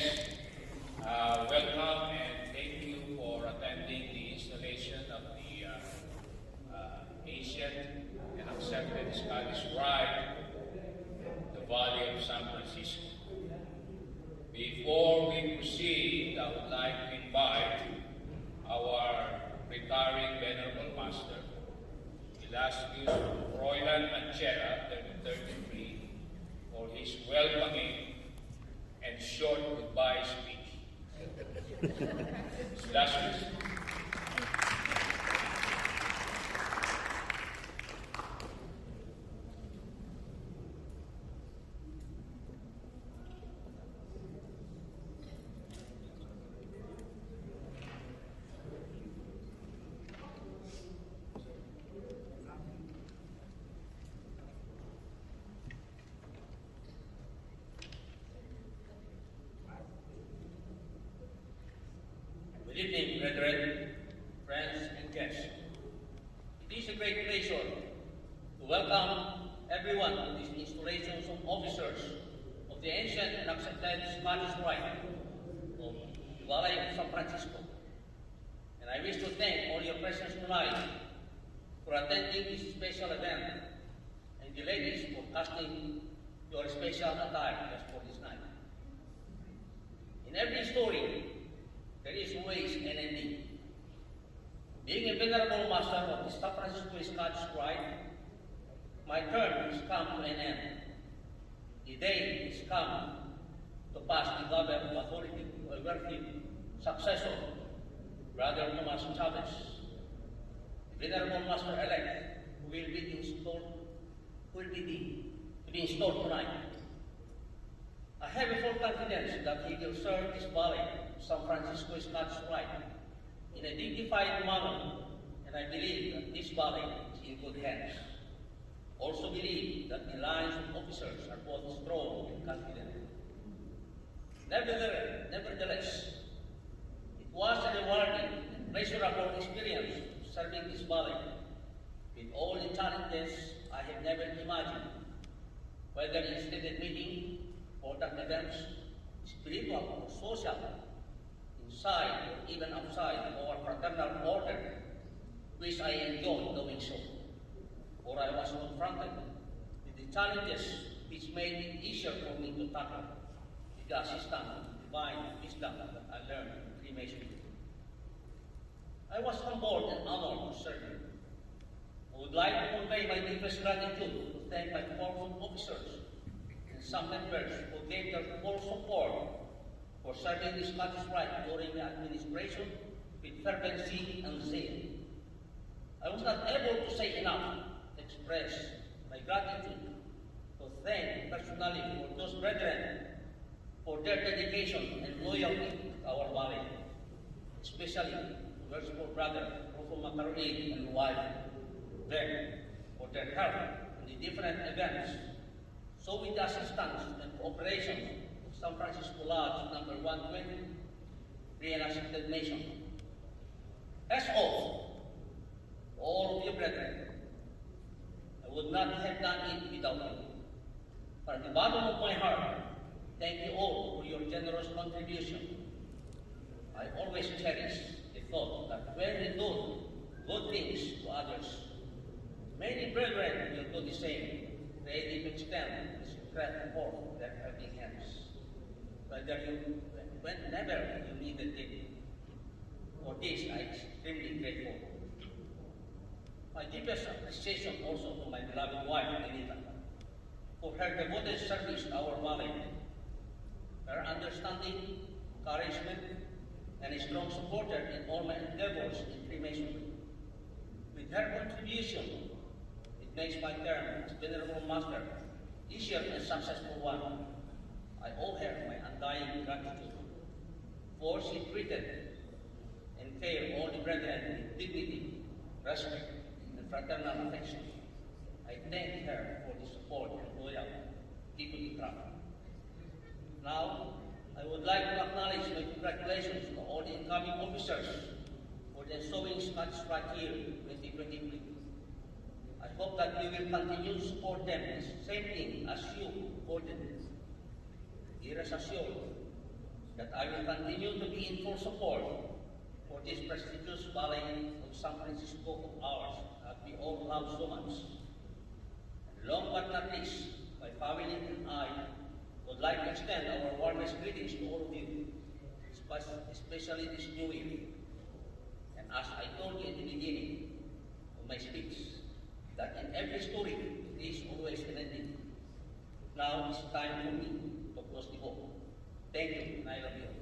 guests, welcome and thank you for attending the installation of the ancient and accepted Scottish Rite, the Valley of San Francisco. Before we proceed, I would like to invite our retiring Venerable Master, Illustrious Froilan Manchera, 33, for his welcoming and short goodbye speech. Illustrious. Good evening, brethren, friends, and guests. It is a great pleasure to welcome everyone to these installations of officers of the ancient and accepted Scottish Rite of the Valley of San Francisco. And I wish to thank all your presence tonight for attending this special event, and the ladies for casting your special attire just for this night. In every story, there is always an ending. Being a venerable master of the San Francisco Scottish Rite, my term has come to an end. The day has come to pass the government of authority to a worthy successor, Brother Tomas Chavez, the venerable master-elect who will be installed tonight. I have a full confidence that he will serve this valley, San Francisco Scottish Rite, in a dignified manner, and I believe that this valley is in good hands. Also believe that the lines of officers are both strong and confident. Nevertheless, it was a rewarding and pleasurable experience serving this valley with all the challenges I have never imagined, whether in stated meeting, important events, spiritual or social, inside or even outside our fraternal order, which I enjoyed doing so. For I was confronted with the challenges which made it easier for me to tackle with the assistance of divine wisdom that I learned in Freemasonry. I was humbled and honored to serve you. I would like to convey my deepest gratitude to thank my former officers and some members who gave their full support for serving the Scottish Rite during my administration with fervency and zeal. I was not able to say enough to express my gratitude, to thank personally for those brethren for their dedication and loyalty to our valley, especially to worshipful brother Rufo Macaroni and wife Ben for their help in the different events. So with the assistance and cooperation of San Francisco Lodge number 120, Re-Accepted Nation. As of all of you brethren, I would not have done it without you. From the bottom of my heart, thank you all for your generous contribution. I always cherish the thought that when we do good things to others, many brethren will do the same, ready to extend this incredible forth their helping hands. Whenever you needed it. For this, I am extremely grateful. My deepest appreciation also to my beloved wife, Anita, for her devoted service to our valley, her understanding, encouragement, and a strong supporter in all my endeavors in Freemasonry. With her contribution, it makes my term as Venerable Master easier and successful one. I owe her my undying gratitude, for she treated and cared all the brethren with dignity, respect, and fraternal affection. I thank her for the support and loyalty given to the craft. Now, I would like to acknowledge my congratulations to all the incoming officers for the ensuing Scottish Rite year 2023. I hope that you will continue to support them the same thing as you supported. Y rest assured that I will continue to be in full support for this prestigious ballet of San Francisco of ours that we all love so much. And long but not least, my family and I would like to extend our warmest greetings to all of you, especially this new year. And as I told you at the beginning of my speech, that in every story there is always an ending. Now it's time for me to close the book. Thank you, and I love you.